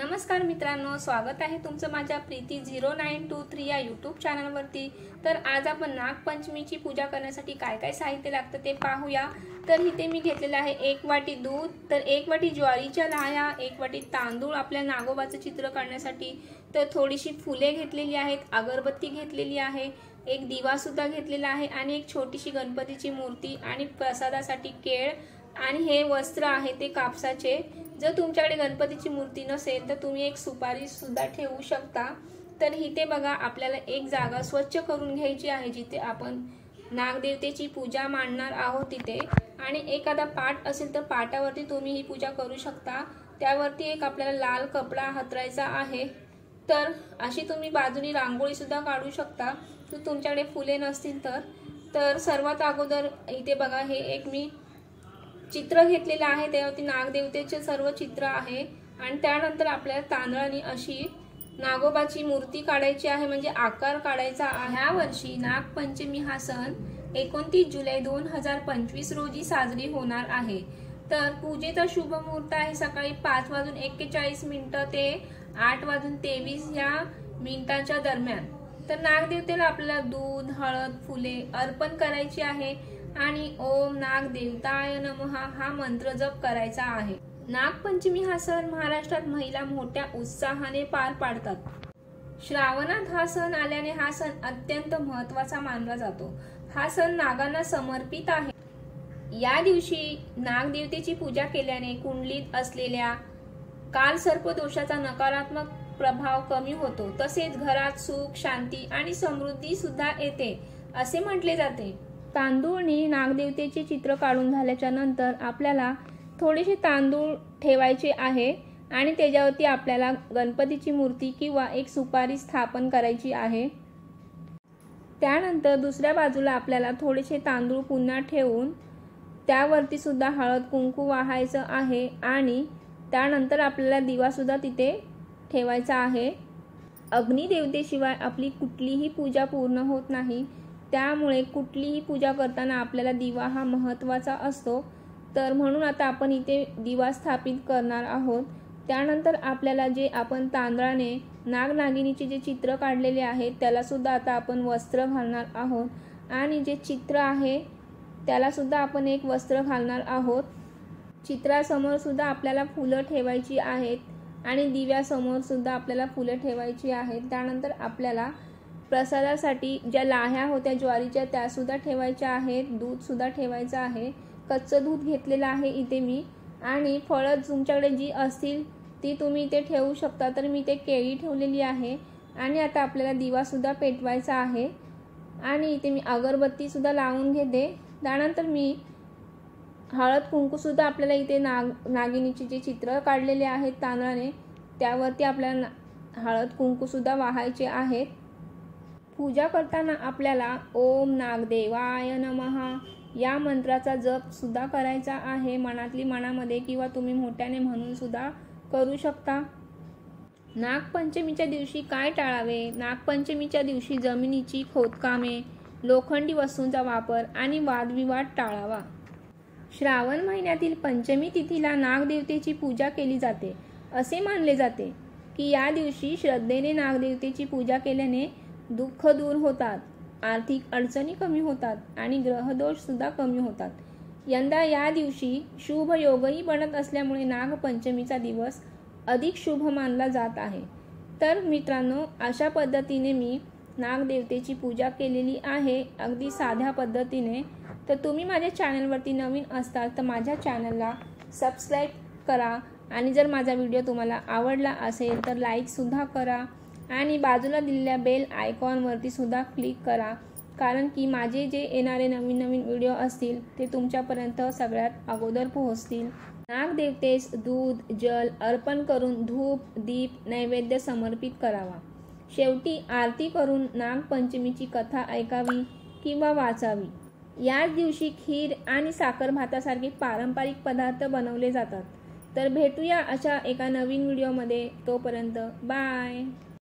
नमस्कार मित्रांनो, स्वागत आहे तुमचं माझ्या प्रीती 0923 या यूट्यूब चॅनलवरती। तर आज आपण नागपंचमीची पूजा करण्यासाठी काय काय साहित्य लागतं ते पाहूया। तर इथे मी घेतलेलं आहे 1 वाटी दूध, तर 1 वाटी ज्वारीच्या लाह्या, 1 वाटी तांदूळ आपल्या नागोबाचं चित्र काढण्यासाठी, तर थोडीशी फुले घेतलेली आहेत, अगरबत्ती घेतलेली आहे, एक दिवा सुद्धा घेतलेला आहे आणि एक छोटीशी गणपतीची मूर्ती आणि प्रसादासाठी केळ आणि हे वस्त्र आहे ते कापसाचे। जर तुमच्याकडे गणपतीची मूर्ती नसेल तर तुम्ही एक सुपारी सुद्धा ठेवू शकता। तर इथे बघा आपल्याला एक जागा स्वच्छ करून घ्यायची आहे जिथे आपण नागदेवतेची पूजा मांडणार आहोत तिथे, आणि एखादा पाट असेल तर पाटावरती तुम्ही ही पूजा करू शकता। त्यावरती एक आपल्याला लाल कपडा हातरायचा आहे। तर अशी तुम्ही बाजूनी रांगोळी सुद्धा काढू शकता जर तुमच्याकडे फुले नसतील तर सर्वात अगोदर इथे बघा हे एक मी चित्र घेतलेलं आहे, त्यावरती नागदेवतेचे सर्व चित्र आहे आणि त्यानंतर आपल्याला तांदळाने अशी नागोबाची मूर्ती काढायची आहे, म्हणजे आकार काढायचा आहे। ह्या वर्षी नागपंचमी हा सण 29 जुलै 2025 रोजी साजरी होणार आहे। तर पूजेचा शुभ मुहूर्त आहे सकाळी 5:41 ते 8:23 या मिनिटांच्या दरम्यान। तर नागदेवतेला आपल्याला दूध, हळद, फुले अर्पण करायची आहे आणि ओम नागदेवताय नमः हा मंत्र जप करायचा आहे। नागपंचमी हा सण महाराष्ट्रात महिला मोठ्या उत्साहाने पार पाडतात। श्रावणात हा सण आल्याने हा सण अत्यंत महत्त्वाचा मानला जातो। हा सण नागांना समर्पित आहे। या दिवशी नागदेवतेची पूजा केल्याने कुंडलीत असलेल्या कालसर्प दोषाचा नकारात्मक प्रभाव कमी होतो, तसेच घरात सुख, शांती आणि समृद्धी सुद्धा येते असे म्हटले जाते। तांदूळनी नागदेवतेचे चित्र काढून झाल्याच्या नंतर आपल्याला थोडेसे तांदूळ ठेवायचे आहे आणि त्याच्यावरती आपल्याला गणपतीची मूर्ती किंवा एक सुपारी स्थापन करायची आहे। त्यानंतर दुसऱ्या बाजूला आपल्याला थोडेसे तांदूळ पुन्हा ठेवून त्यावरती सुद्धा हळद कुंकू वाहायचं आहे आणि त्यानंतर आपल्याला दिवा सुद्धा तिथे ठेवायचा आहे। अग्निदेवतेशिवाय आपली कुठलीही पूजा पूर्ण होत नाही, त्यामुळे कुठलीही पूजा करताना आपल्याला दिवा हा महत्त्वाचा असतो। तर म्हणून आता आपण इथे दिवा स्थापित करणार आहोत। त्यानंतर आपल्याला जे आपण तांदळाने नागनागिनीचे जे चित्र काढलेले आहेत त्याला सुद्धा आता आपण वस्त्र घालणार आहोत आणि जे चित्र आहे त्याला सुद्धा आपण एक वस्त्र घालणार आहोत। चित्रासमोर सुद्धा आपल्याला फुलं ठेवायची आहेत आणि दिव्यासमोर सुद्धा आपल्याला फुलं ठेवायची आहेत। त्यानंतर आपल्याला प्रसादासाठी ज्या लाह्या होत्या ज्वारीच्या त्या सुद्धा ठेवायच्या आहेत, दूध सुद्धा ठेवायचं आहे, कच्चं दूध घेतलेलं आहे इथे मी, आणि फळं तुमच्याकडे जी असतील ती तुम्ही इथे ठेवू शकता। तर मी इथे केळी ठेवलेली आहे आणि आता आपल्याला दिवा सुद्धा पेटवायचा आहे आणि इथे मी अगरबत्ती सुद्धा लावून घेते। त्यानंतर मी हळद कुंकू सुद्धा आपल्याला इथे नागिनीचे जे चित्र काढलेले आहेत तांदळाने त्यावरती आपल्याला हळद कुंकू सुद्धा वाहायचे आहेत। पूजा करताना आपल्याला ओम नागदेवाय नमः या मंत्राचा जप सुद्धा करायचा आहे, मनातली मनामध्ये किंवा तुम्ही मोठ्याने म्हणून सुद्धा करू शकता। नागपंचमीच्या दिवशी काय टाळावे? नागपंचमीच्या दिवशी जमिनीची खोदकामे, लोखंडी वस्तूंचा वापर आणि वादविवाद टाळावा। श्रावण महिन्यातील पंचमी तिथीला नागदेवतेची पूजा केली जाते। असे मानले जाते की या दिवशी श्रद्धेने नागदेवतेची पूजा केल्याने दुःख दूर होतात, आर्थिक अडचणी कमी होतात आणि ग्रहदोष सुद्धा कमी होतात। यंदा या दिवशी शुभ योगही बनत असल्यामुळे नागपंचमीचा दिवस अधिक शुभ मानला जात आहे। तर मित्रांनो, अशा पद्धतीने मी नागदेवतेची पूजा केलेली आहे अगदी साध्या पद्धतीने। तर तुम्ही माझ्या चॅनलवरती नवीन असताल तर माझ्या चॅनलला सबस्क्राईब करा आणि जर माझा व्हिडिओ तुम्हाला आवडला असेल तर लाईक सुद्धा करा आणि बाजूला दिलेल्या बेल आयकॉनवरती सुद्धा क्लिक करा, कारण की माझे जे येणारे नवीन व्हिडिओ असतील ते तुमच्यापर्यंत सगळ्यात अगोदर पोहोचतील। नागदेवतेस दूध, जल अर्पण करून धूप, दीप, नैवेद्य समर्पित करावा। शेवटी आरती करून नागपंचमीची कथा ऐकावी किंवा वाचावी। याच दिवशी खीर आणि साखर भातासारखे पारंपरिक पदार्थ बनवले जातात। तर भेटूया अशा एका नवीन व्हिडिओमध्ये, तोपर्यंत बाय।